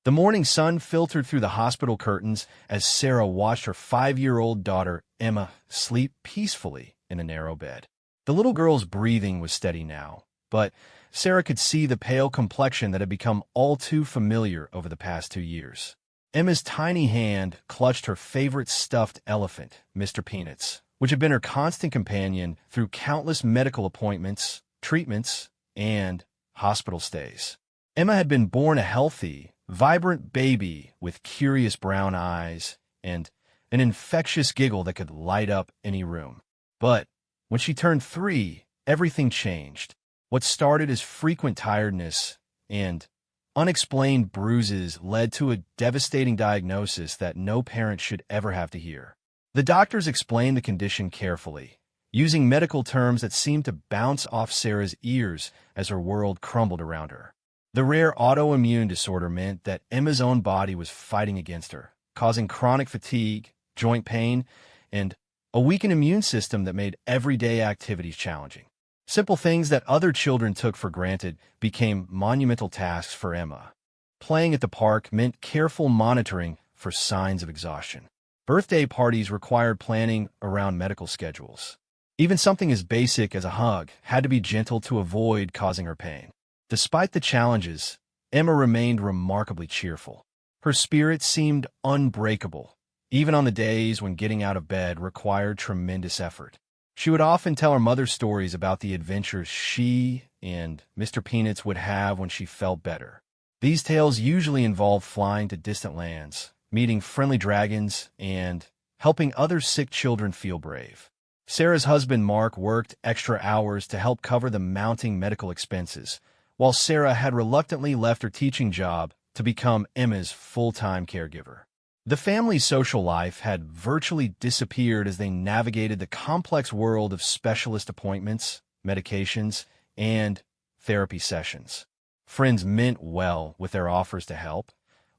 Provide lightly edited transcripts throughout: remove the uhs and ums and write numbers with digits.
The morning sun filtered through the hospital curtains as Sarah watched her 5-year-old daughter, Emma, sleep peacefully in a narrow bed. The little girl's breathing was steady now, but Sarah could see the pale complexion that had become all too familiar over the past 2 years. Emma's tiny hand clutched her favorite stuffed elephant, Mr. Peanuts, which had been her constant companion through countless medical appointments, treatments, and hospital stays. Emma had been born a healthy, vibrant baby with curious brown eyes and an infectious giggle that could light up any room. But when she turned 3, everything changed. What started as frequent tiredness and unexplained bruises led to a devastating diagnosis that no parent should ever have to hear. The doctors explained the condition carefully, using medical terms that seemed to bounce off Sarah's ears as her world crumbled around her. The rare autoimmune disorder meant that Emma's own body was fighting against her, causing chronic fatigue, joint pain, and a weakened immune system that made everyday activities challenging. Simple things that other children took for granted became monumental tasks for Emma. Playing at the park meant careful monitoring for signs of exhaustion. Birthday parties required planning around medical schedules. Even something as basic as a hug had to be gentle to avoid causing her pain. Despite the challenges, Emma remained remarkably cheerful. Her spirit seemed unbreakable, even on the days when getting out of bed required tremendous effort. She would often tell her mother stories about the adventures she and Mr. Peanuts would have when she felt better. These tales usually involved flying to distant lands, meeting friendly dragons, and helping other sick children feel brave. Sarah's husband Mark worked extra hours to help cover the mounting medical expenses, while Sarah had reluctantly left her teaching job to become Emma's full-time caregiver. The family's social life had virtually disappeared as they navigated the complex world of specialist appointments, medications, and therapy sessions. Friends meant well with their offers to help,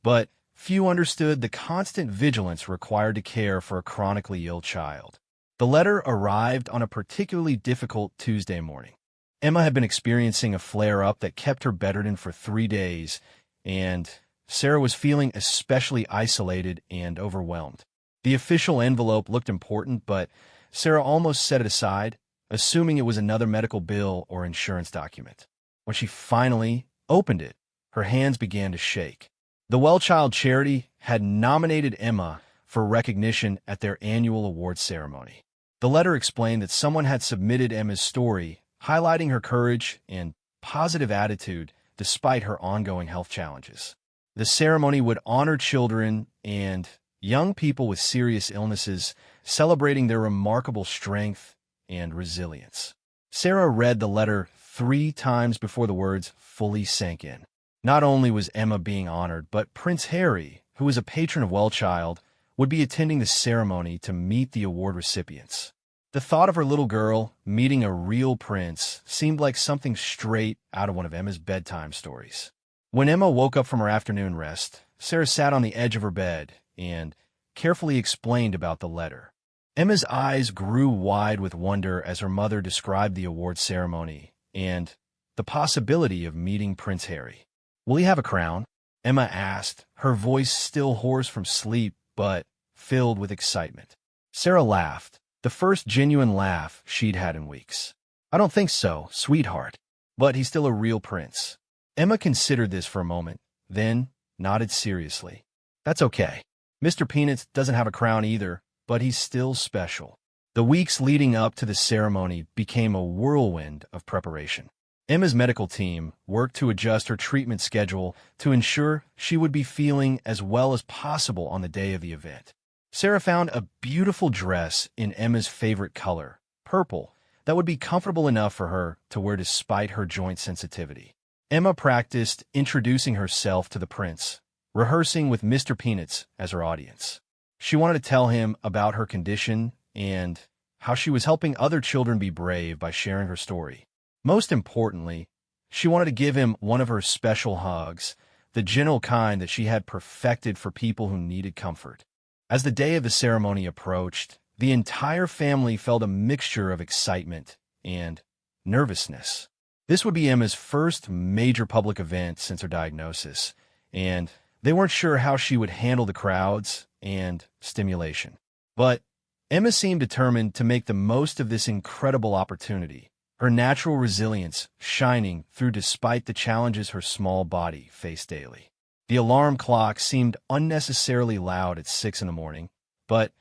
but few understood the constant vigilance required to care for a chronically ill child. The letter arrived on a particularly difficult Tuesday morning. Emma had been experiencing a flare-up that kept her bedridden for 3 days, and Sarah was feeling especially isolated and overwhelmed. The official envelope looked important, but Sarah almost set it aside, assuming it was another medical bill or insurance document. When she finally opened it, her hands began to shake. The WellChild charity had nominated Emma for recognition at their annual awards ceremony. The letter explained that someone had submitted Emma's story, highlighting her courage and positive attitude despite her ongoing health challenges. The ceremony would honor children and young people with serious illnesses, celebrating their remarkable strength and resilience. Sarah read the letter 3 times before the words fully sank in. Not only was Emma being honored, but Prince Harry, who was a patron of WellChild, would be attending the ceremony to meet the award recipients. The thought of her little girl meeting a real prince seemed like something straight out of one of Emma's bedtime stories. When Emma woke up from her afternoon rest, Sarah sat on the edge of her bed and carefully explained about the letter. Emma's eyes grew wide with wonder as her mother described the award ceremony and the possibility of meeting Prince Harry. "Will he have a crown?" Emma asked, her voice still hoarse from sleep but filled with excitement. Sarah laughed, the first genuine laugh she'd had in weeks. "I don't think so, sweetheart, but he's still a real prince." Emma considered this for a moment, then nodded seriously. "That's okay. Mr. Peanuts doesn't have a crown either, but he's still special." The weeks leading up to the ceremony became a whirlwind of preparation. Emma's medical team worked to adjust her treatment schedule to ensure she would be feeling as well as possible on the day of the event. Sarah found a beautiful dress in Emma's favorite color, purple, that would be comfortable enough for her to wear despite her joint sensitivity. Emma practiced introducing herself to the prince, rehearsing with Mr. Peanuts as her audience. She wanted to tell him about her condition and how she was helping other children be brave by sharing her story. Most importantly, she wanted to give him one of her special hugs, the gentle kind that she had perfected for people who needed comfort. As the day of the ceremony approached, the entire family felt a mixture of excitement and nervousness. This would be Emma's first major public event since her diagnosis, and They weren't sure how she would handle the crowds and stimulation. But Emma seemed determined to make the most of this incredible opportunity, her natural resilience shining through despite the challenges her small body faced daily. The alarm clock seemed unnecessarily loud at 6 in the morning, but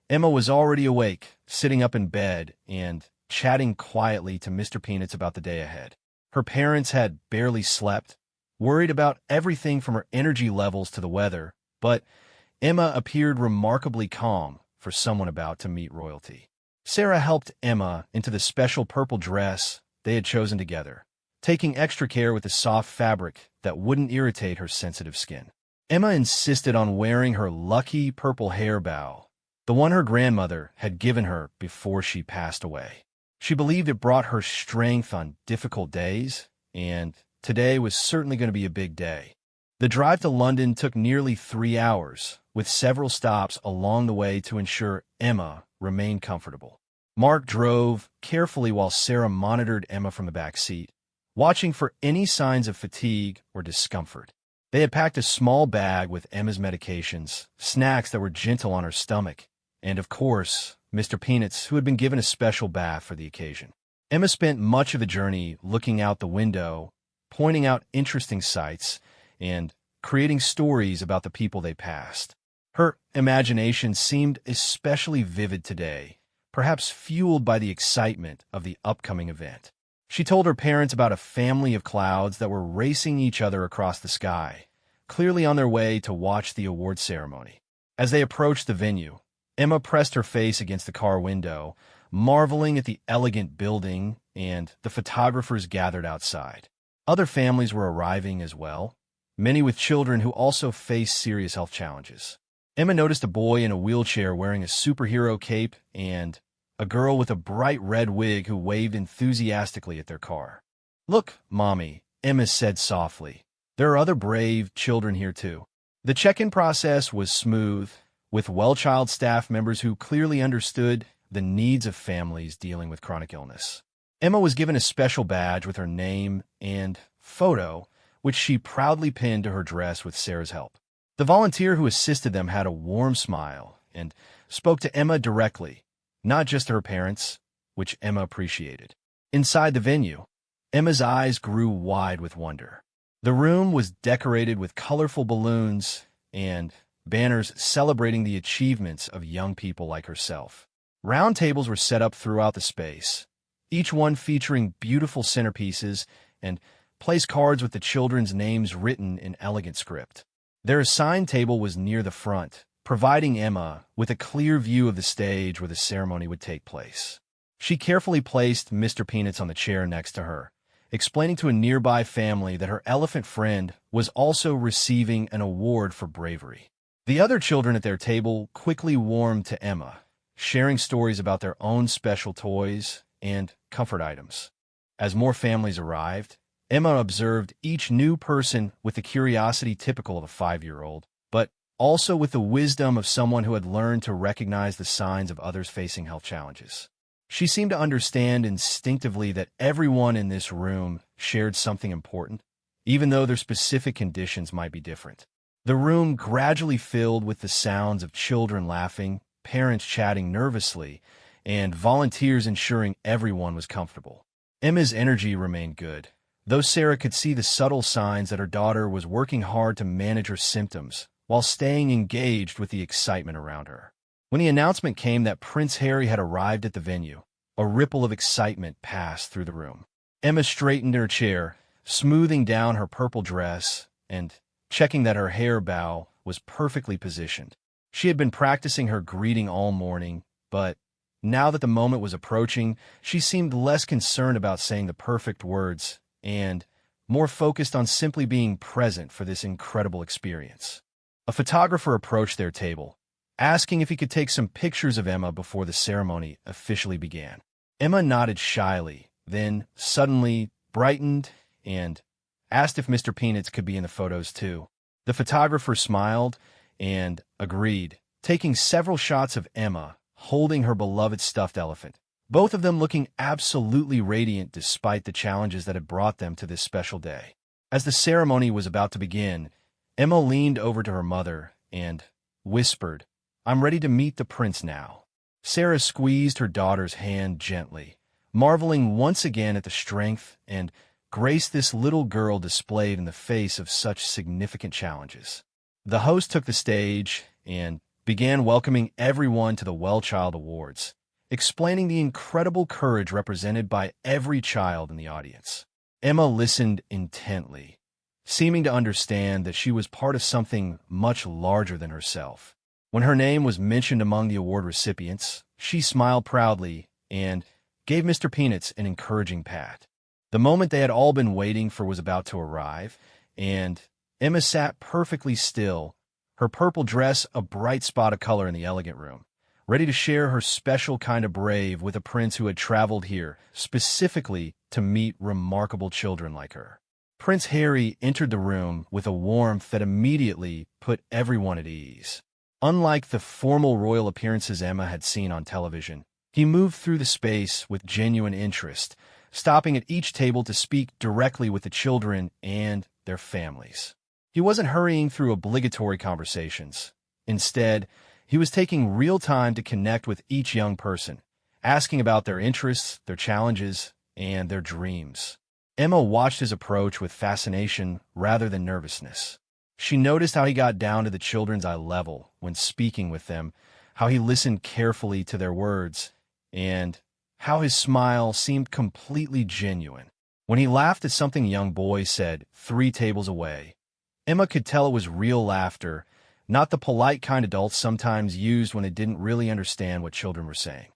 Emma was already awake, sitting up in bed and chatting quietly to Mr. Peanuts about the day ahead. Her parents had barely slept, worried about everything from her energy levels to the weather, but Emma appeared remarkably calm for someone about to meet royalty. Sarah helped Emma into the special purple dress they had chosen together, taking extra care with the soft fabric that wouldn't irritate her sensitive skin. Emma insisted on wearing her lucky purple hair bow, the one her grandmother had given her before she passed away. She believed it brought her strength on difficult days, and today was certainly going to be a big day. The drive to London took nearly 3 hours, with several stops along the way to ensure Emma remained comfortable. Mark drove carefully while Sarah monitored Emma from the back seat, watching for any signs of fatigue or discomfort. They had packed a small bag with Emma's medications, snacks that were gentle on her stomach, and of course, Mr. Peanuts, who had been given a special bath for the occasion. Emma spent much of the journey looking out the window, pointing out interesting sights, and creating stories about the people they passed. Her imagination seemed especially vivid today, perhaps fueled by the excitement of the upcoming event. She told her parents about a family of clouds that were racing each other across the sky, clearly on their way to watch the award ceremony. As they approached the venue, Emma pressed her face against the car window, marveling at the elegant building and the photographers gathered outside. Other families were arriving as well, many with children who also faced serious health challenges. Emma noticed a boy in a wheelchair wearing a superhero cape and a girl with a bright red wig who waved enthusiastically at their car. "Look, Mommy," Emma said softly. "There are other brave children here too." The check-in process was smooth, with WellChild staff members who clearly understood the needs of families dealing with chronic illness. Emma was given a special badge with her name and photo, which she proudly pinned to her dress with Sarah's help. The volunteer who assisted them had a warm smile and spoke to Emma directly, not just to her parents, which Emma appreciated. Inside the venue, Emma's eyes grew wide with wonder. The room was decorated with colorful balloons and banners celebrating the achievements of young people like herself. Round tables were set up throughout the space, each one featuring beautiful centerpieces and place cards with the children's names written in elegant script. Their assigned table was near the front, providing Emma with a clear view of the stage where the ceremony would take place. She carefully placed Mr. Peanuts on the chair next to her, explaining to a nearby family that her elephant friend was also receiving an award for bravery. The other children at their table quickly warmed to Emma, sharing stories about their own special toys and comfort items. As more families arrived, Emma observed each new person with the curiosity typical of a 5-year-old, but also with the wisdom of someone who had learned to recognize the signs of others facing health challenges. She seemed to understand instinctively that everyone in this room shared something important, even though their specific conditions might be different. The room gradually filled with the sounds of children laughing, parents chatting nervously, and volunteers ensuring everyone was comfortable. Emma's energy remained good, though Sarah could see the subtle signs that her daughter was working hard to manage her symptoms while staying engaged with the excitement around her. When the announcement came that Prince Harry had arrived at the venue, a ripple of excitement passed through the room. Emma straightened her chair, smoothing down her purple dress and checking that her hair bow was perfectly positioned. She had been practicing her greeting all morning, but now that the moment was approaching, she seemed less concerned about saying the perfect words and more focused on simply being present for this incredible experience. A photographer approached their table, asking if he could take some pictures of Emma before the ceremony officially began. Emma nodded shyly, then suddenly brightened and asked if Mr. Peanuts could be in the photos too. The photographer smiled and agreed, taking several shots of Emma holding her beloved stuffed elephant, both of them looking absolutely radiant despite the challenges that had brought them to this special day. As the ceremony was about to begin, Emma leaned over to her mother and whispered, "I'm ready to meet the prince now." Sarah squeezed her daughter's hand gently, marveling once again at the strength and grace this little girl displayed in the face of such significant challenges. The host took the stage and began welcoming everyone to the WellChild Awards, explaining the incredible courage represented by every child in the audience. Emma listened intently, seeming to understand that she was part of something much larger than herself. When her name was mentioned among the award recipients, she smiled proudly and gave Mr. Peanuts an encouraging pat. The moment they had all been waiting for was about to arrive, and Emma sat perfectly still, her purple dress a bright spot of color in the elegant room, ready to share her special kind of brave with a prince who had traveled here specifically to meet remarkable children like her. Prince Harry entered the room with a warmth that immediately put everyone at ease. Unlike the formal royal appearances Emma had seen on television, he moved through the space with genuine interest, stopping at each table to speak directly with the children and their families. He wasn't hurrying through obligatory conversations. Instead, he was taking real time to connect with each young person, asking about their interests, their challenges, and their dreams. Emma watched his approach with fascination rather than nervousness. She noticed how he got down to the children's eye level when speaking with them, how he listened carefully to their words, and how his smile seemed completely genuine. When he laughed at something a young boy said 3 tables away, Emma could tell it was real laughter, not the polite kind adults sometimes used when they didn't really understand what children were saying.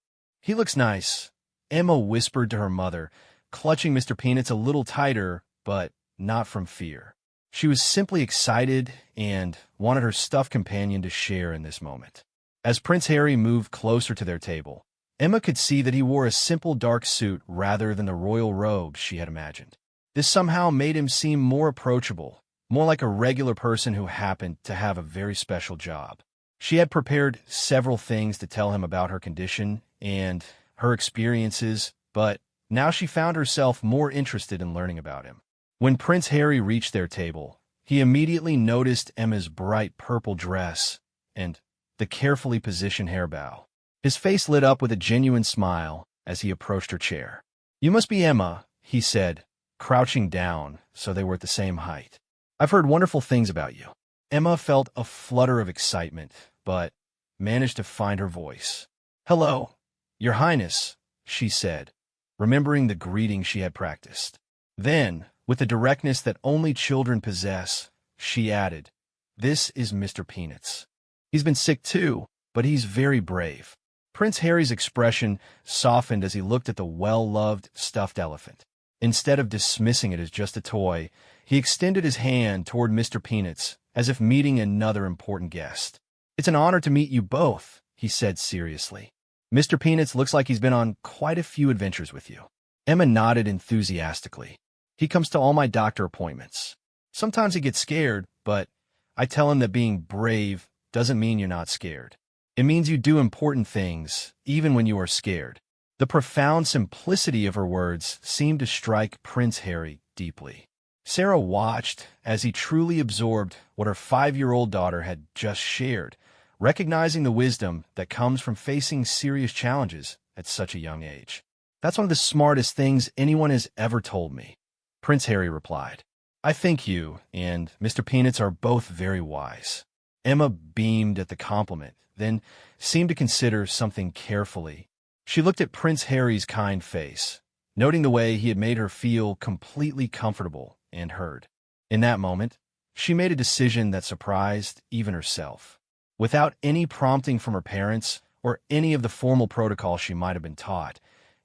"He looks nice," Emma whispered to her mother, clutching Mr. Peanuts a little tighter, but not from fear. She was simply excited and wanted her stuffed companion to share in this moment. As Prince Harry moved closer to their table, Emma could see that he wore a simple dark suit rather than the royal robes she had imagined. This somehow made him seem more approachable, more like a regular person who happened to have a very special job. She had prepared several things to tell him about her condition and her experiences, but now she found herself more interested in learning about him. When Prince Harry reached their table, he immediately noticed Emma's bright purple dress and the carefully positioned hairbow. His face lit up with a genuine smile as he approached her chair. "You must be Emma," he said, crouching down so they were at the same height. "I've heard wonderful things about you." Emma felt a flutter of excitement, but managed to find her voice. "Hello, Your Highness," she said, remembering the greeting she had practiced. Then, with the directness that only children possess, she added, "This is Mr. Peanuts. He's been sick too, but he's very brave." Prince Harry's expression softened as he looked at the well-loved stuffed elephant. Instead of dismissing it as just a toy, he extended his hand toward Mr. Peanuts as if meeting another important guest. "It's an honor to meet you both," he said seriously. "Mr. Peanuts looks like he's been on quite a few adventures with you." Emma nodded enthusiastically. "He comes to all my doctor appointments. Sometimes he gets scared, but I tell him that being brave doesn't mean you're not scared. It means you do important things, even when you are scared." The profound simplicity of her words seemed to strike Prince Harry deeply. Sarah watched as he truly absorbed what her 5-year-old daughter had just shared, recognizing the wisdom that comes from facing serious challenges at such a young age. "That's one of the smartest things anyone has ever told me," Prince Harry replied. "I think you and Mr. Peanuts are both very wise." Emma beamed at the compliment, then seemed to consider something carefully. She looked at Prince Harry's kind face, noting the way he had made her feel completely comfortable and heard. In that moment, she made a decision that surprised even herself. Without any prompting from her parents or any of the formal protocol she might have been taught,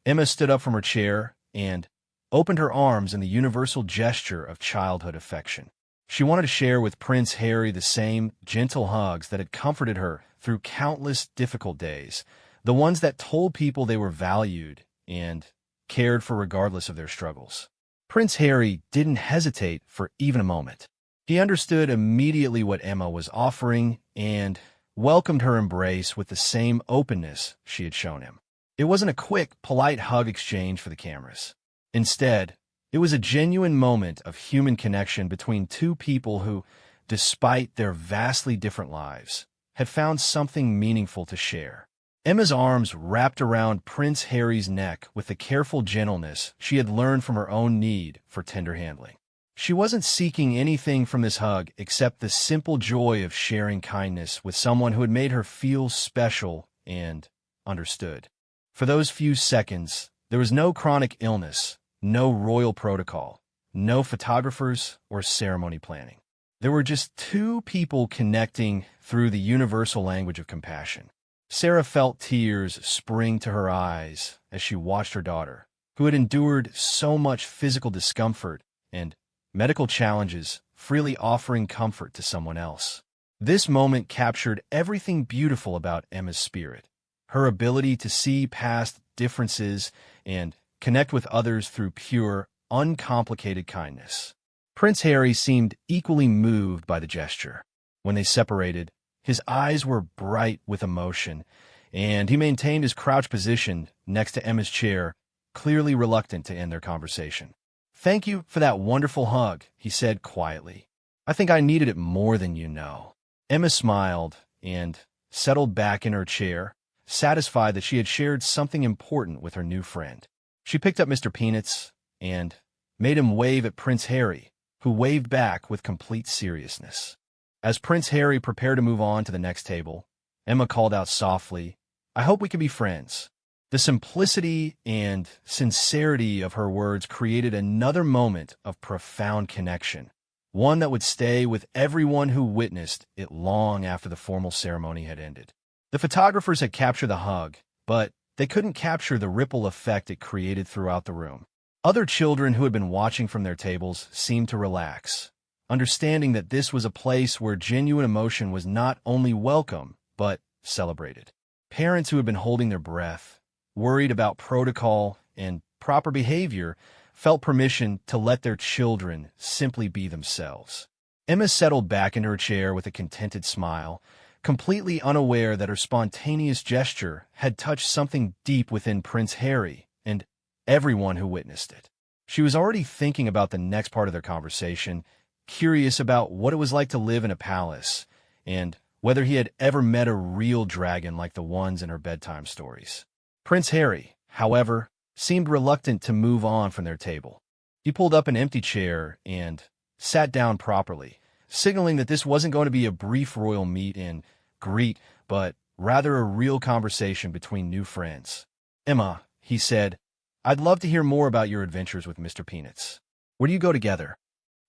Emma stood up from her chair and opened her arms in the universal gesture of childhood affection. She wanted to share with Prince Harry the same gentle hugs that had comforted her through countless difficult days, the ones that told people they were valued and cared for regardless of their struggles. Prince Harry didn't hesitate for even a moment. He understood immediately what Emma was offering and welcomed her embrace with the same openness she had shown him. It wasn't a quick, polite hug exchange for the cameras. Instead, it was a genuine moment of human connection between two people who despite their vastly different lives, had found something meaningful to share. Emma's arms wrapped around Prince Harry's neck with the careful gentleness she had learned from her own need for tender handling. She wasn't seeking anything from this hug except the simple joy of sharing kindness with someone who had made her feel special and understood. For those few seconds, there was no chronic illness, no royal protocol, no photographers or ceremony planning. There were just two people connecting through the universal language of compassion. Sarah felt tears spring to her eyes as she watched her daughter, who had endured so much physical discomfort and medical challenges, freely offering comfort to someone else. This moment captured everything beautiful about Emma's spirit, her ability to see past differences and connect with others through pure, uncomplicated kindness. Prince Harry seemed equally moved by the gesture. When they separated, his eyes were bright with emotion, and he maintained his crouched position next to Emma's chair, clearly reluctant to end their conversation. "Thank you for that wonderful hug," he said quietly. "I think I needed it more than you know." Emma smiled and settled back in her chair, satisfied that she had shared something important with her new friend. She picked up Mr. Peanuts and made him wave at Prince Harry, who waved back with complete seriousness. As Prince Harry prepared to move on to the next table, Emma called out softly, "I hope we can be friends." The simplicity and sincerity of her words created another moment of profound connection, one that would stay with everyone who witnessed it long after the formal ceremony had ended. The photographers had captured the hug, but they couldn't capture the ripple effect it created throughout the room. Other children who had been watching from their tables seemed to relax, understanding that this was a place where genuine emotion was not only welcome, but celebrated. Parents who had been holding their breath, worried about protocol and proper behavior, felt permission to let their children simply be themselves. Emma settled back into her chair with a contented smile, completely unaware that her spontaneous gesture had touched something deep within Prince Harry and everyone who witnessed it. She was already thinking about the next part of their conversation, curious about what it was like to live in a palace and whether he had ever met a real dragon like the ones in her bedtime stories. Prince Harry, however, seemed reluctant to move on from their table. He pulled up an empty chair and sat down properly, signaling that this wasn't going to be a brief royal meet and greet, but rather a real conversation between new friends. "Emma," he said, "I'd love to hear more about your adventures with Mr. Peanuts. Where do you go together?"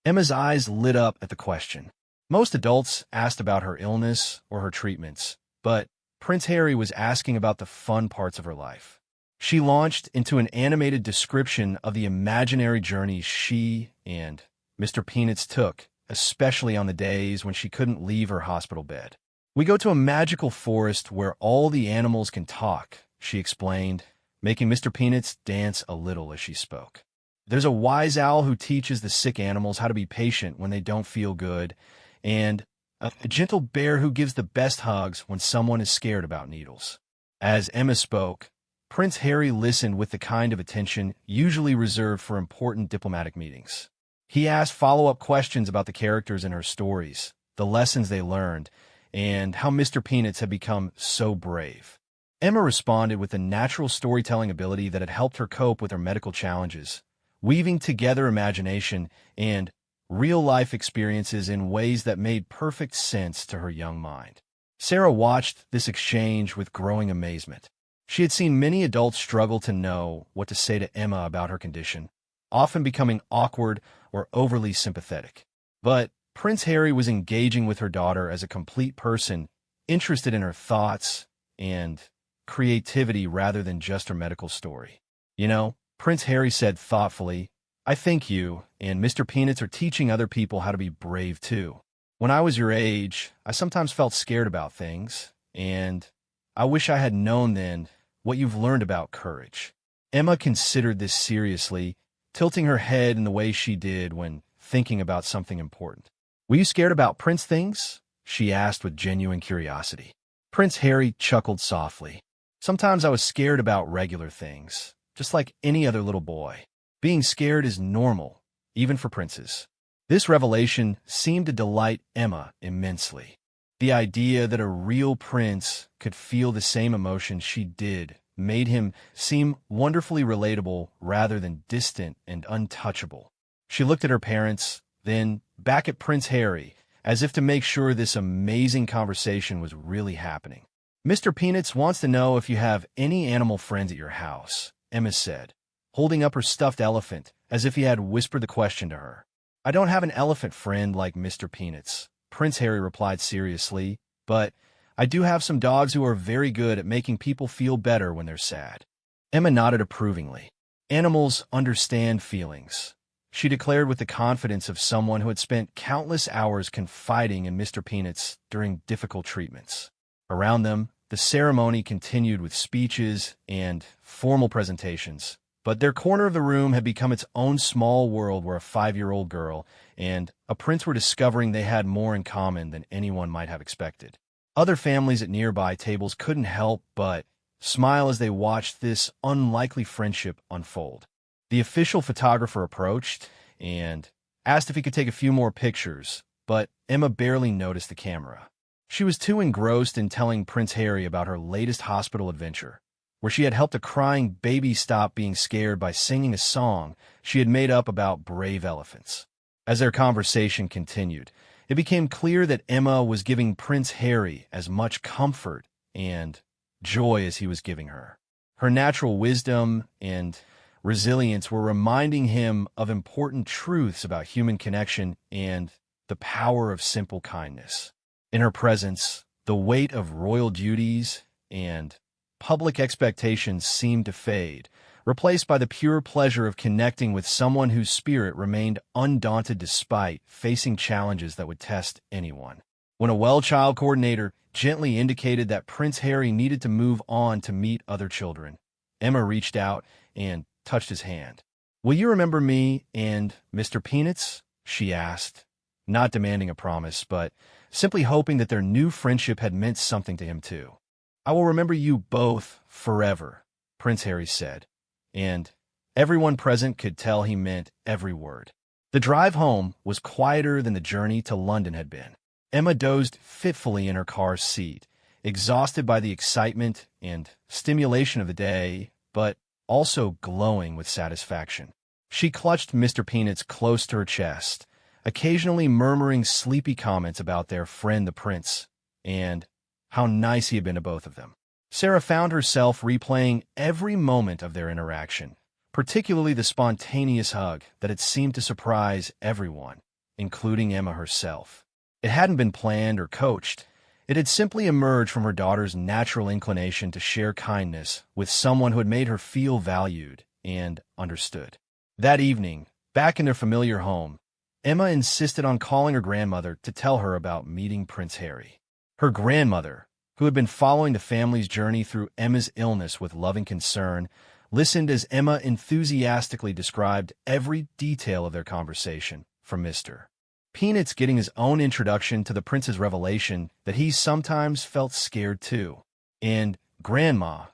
Emma's eyes lit up at the question. Most adults asked about her illness or her treatments, but Prince Harry was asking about the fun parts of her life. She launched into an animated description of the imaginary journeys she and Mr. Peanuts took, especially on the days when she couldn't leave her hospital bed. "We go to a magical forest where all the animals can talk," she explained, making Mr. Peanuts dance a little as she spoke. "There's a wise owl who teaches the sick animals how to be patient when they don't feel good, and a gentle bear who gives the best hugs when someone is scared about needles." As Emma spoke, Prince Harry listened with the kind of attention usually reserved for important diplomatic meetings. He asked follow-up questions about the characters in her stories, the lessons they learned, and how Mr. Peanuts had become so brave. Emma responded with a natural storytelling ability that had helped her cope with her medical challenges, weaving together imagination and real-life experiences in ways that made perfect sense to her young mind. Sarah watched this exchange with growing amazement. She had seen many adults struggle to know what to say to Emma about her condition, often becoming awkward or overly sympathetic. But Prince Harry was engaging with her daughter as a complete person, interested in her thoughts and creativity rather than just her medical story. "You know," Prince Harry said thoughtfully, "I think you and Mr. Peanuts are teaching other people how to be brave too. When I was your age, I sometimes felt scared about things, and I wish I had known then what you've learned about courage." Emma considered this seriously, tilting her head in the way she did when thinking about something important. "Were you scared about Prince things?" she asked with genuine curiosity. Prince Harry chuckled softly. "Sometimes I was scared about regular things, just like any other little boy. Being scared is normal, even for princes." This revelation seemed to delight Emma immensely. The idea that a real prince could feel the same emotion she did made him seem wonderfully relatable rather than distant and untouchable. She looked at her parents, then back at Prince Harry, as if to make sure this amazing conversation was really happening. "Mr. Peanuts wants to know if you have any animal friends at your house," Emma said, holding up her stuffed elephant as if he had whispered the question to her. "I don't have an elephant friend like Mr. Peanuts," Prince Harry replied seriously, "but I do have some dogs who are very good at making people feel better when they're sad." Emma nodded approvingly. "Animals understand feelings," she declared with the confidence of someone who had spent countless hours confiding in Mr. Peanuts during difficult treatments. Around them, the ceremony continued with speeches and formal presentations, but their corner of the room had become its own small world where a 5-year-old girl and a prince were discovering they had more in common than anyone might have expected. Other families at nearby tables couldn't help but smile as they watched this unlikely friendship unfold. The official photographer approached and asked if he could take a few more pictures, but Emma barely noticed the camera. She was too engrossed in telling Prince Harry about her latest hospital adventure, where she had helped a crying baby stop being scared by singing a song she had made up about brave elephants. As their conversation continued, it became clear that Emma was giving Prince Harry as much comfort and joy as he was giving her. Her natural wisdom and resilience were reminding him of important truths about human connection and the power of simple kindness. In her presence, the weight of royal duties and public expectations seemed to fade, replaced by the pure pleasure of connecting with someone whose spirit remained undaunted despite facing challenges that would test anyone. When a WellChild coordinator gently indicated that Prince Harry needed to move on to meet other children, Emma reached out and touched his hand. "Will you remember me and Mr. Peanuts?" she asked, not demanding a promise, but simply hoping that their new friendship had meant something to him too. "I will remember you both forever," Prince Harry said, and everyone present could tell he meant every word. The drive home was quieter than the journey to London had been. Emma dozed fitfully in her car's seat, exhausted by the excitement and stimulation of the day, but also glowing with satisfaction. She clutched Mr. Peanuts close to her chest, occasionally murmuring sleepy comments about their friend the prince, and how nice he had been to both of them. Sarah found herself replaying every moment of their interaction, particularly the spontaneous hug that had seemed to surprise everyone, including Emma herself. It hadn't been planned or coached. It had simply emerged from her daughter's natural inclination to share kindness with someone who had made her feel valued and understood. That evening, back in their familiar home, Emma insisted on calling her grandmother to tell her about meeting Prince Harry. Her grandmother, who had been following the family's journey through Emma's illness with loving concern, listened as Emma enthusiastically described every detail of their conversation, from Mr. Peanuts getting his own introduction to the prince's revelation that he sometimes felt scared too. "And Grandma,"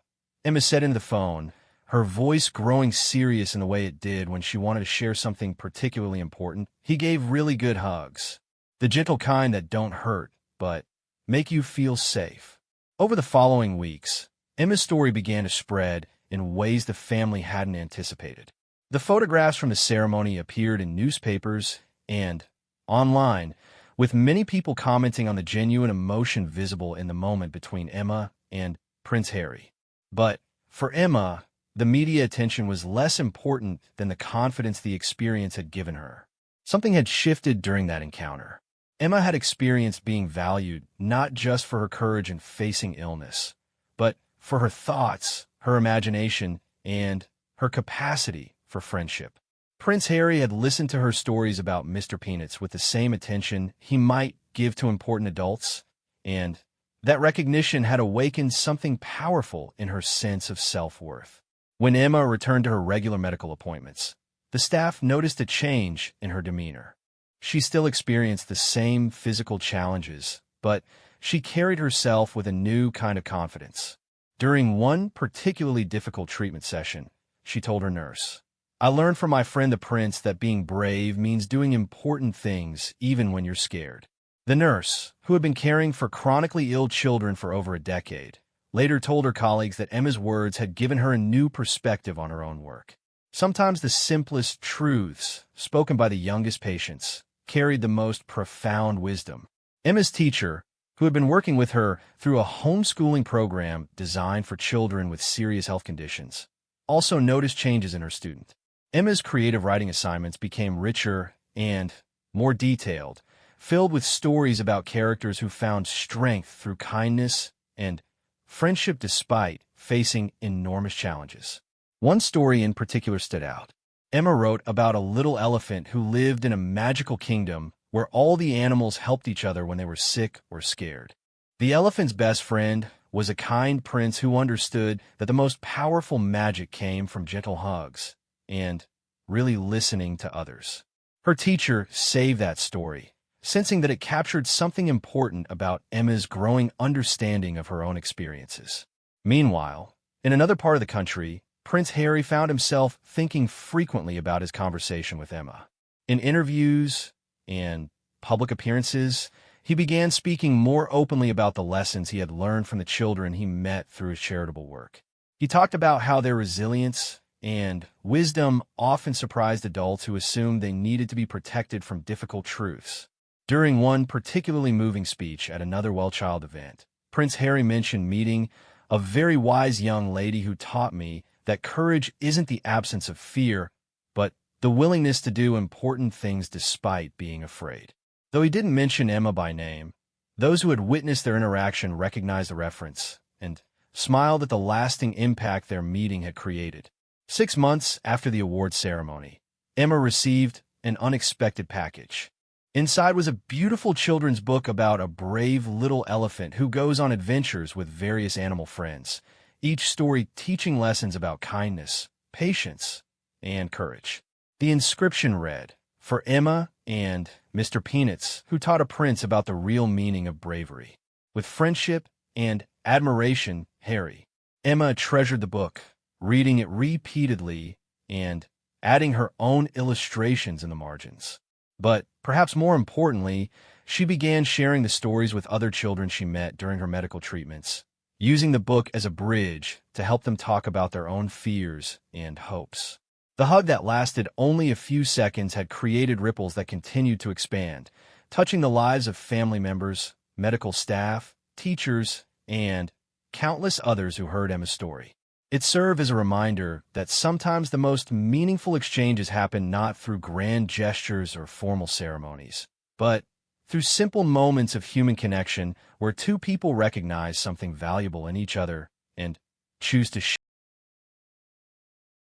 Emma said into the phone, her voice growing serious in the way it did when she wanted to share something particularly important, "he gave really good hugs. The gentle kind that don't hurt, but make you feel safe." Over the following weeks, Emma's story began to spread in ways the family hadn't anticipated. The photographs from the ceremony appeared in newspapers and online, with many people commenting on the genuine emotion visible in the moment between Emma and Prince Harry. But for Emma, the media attention was less important than the confidence the experience had given her. Something had shifted during that encounter. Emma had experienced being valued not just for her courage in facing illness, but for her thoughts, her imagination, and her capacity for friendship. Prince Harry had listened to her stories about Mr. Peanuts with the same attention he might give to important adults, and that recognition had awakened something powerful in her sense of self-worth. When Emma returned to her regular medical appointments, the staff noticed a change in her demeanor. She still experienced the same physical challenges, but she carried herself with a new kind of confidence. During one particularly difficult treatment session, she told her nurse, I learned from my friend the prince that being brave means doing important things even when you're scared. The nurse, who had been caring for chronically ill children for over a decade, later told her colleagues that Emma's words had given her a new perspective on her own work. Sometimes the simplest truths, spoken by the youngest patients, carried the most profound wisdom. Emma's teacher, who had been working with her through a homeschooling program designed for children with serious health conditions, also noticed changes in her student. Emma's creative writing assignments became richer and more detailed, filled with stories about characters who found strength through kindness and friendship despite facing enormous challenges. One story in particular stood out. Emma wrote about a little elephant who lived in a magical kingdom where all the animals helped each other when they were sick or scared. The elephant's best friend was a kind prince who understood that the most powerful magic came from gentle hugs and really listening to others. Her teacher saved that story, sensing that it captured something important about Emma's growing understanding of her own experiences. Meanwhile, in another part of the country, Prince Harry found himself thinking frequently about his conversation with Emma. In interviews and public appearances, he began speaking more openly about the lessons he had learned from the children he met through his charitable work. He talked about how their resilience and wisdom often surprised adults who assumed they needed to be protected from difficult truths. During one particularly moving speech at another WellChild event, Prince Harry mentioned meeting a very wise young lady who taught me that courage isn't the absence of fear, but the willingness to do important things despite being afraid. Though he didn't mention Emma by name, those who had witnessed their interaction recognized the reference and smiled at the lasting impact their meeting had created. 6 months after the award ceremony, Emma received an unexpected package. Inside was a beautiful children's book about a brave little elephant who goes on adventures with various animal friends, each story teaching lessons about kindness, patience, and courage. The inscription read, "For Emma and Mr. Peanuts, who taught a prince about the real meaning of bravery. With friendship and admiration, Harry." Emma treasured the book, reading it repeatedly and adding her own illustrations in the margins. But perhaps more importantly, she began sharing the stories with other children she met during her medical treatments, using the book as a bridge to help them talk about their own fears and hopes. The hug that lasted only a few seconds had created ripples that continued to expand, touching the lives of family members, medical staff, teachers, and countless others who heard Emma's story. It served as a reminder that sometimes the most meaningful exchanges happen not through grand gestures or formal ceremonies, but through simple moments of human connection where two people recognize something valuable in each other and choose to share.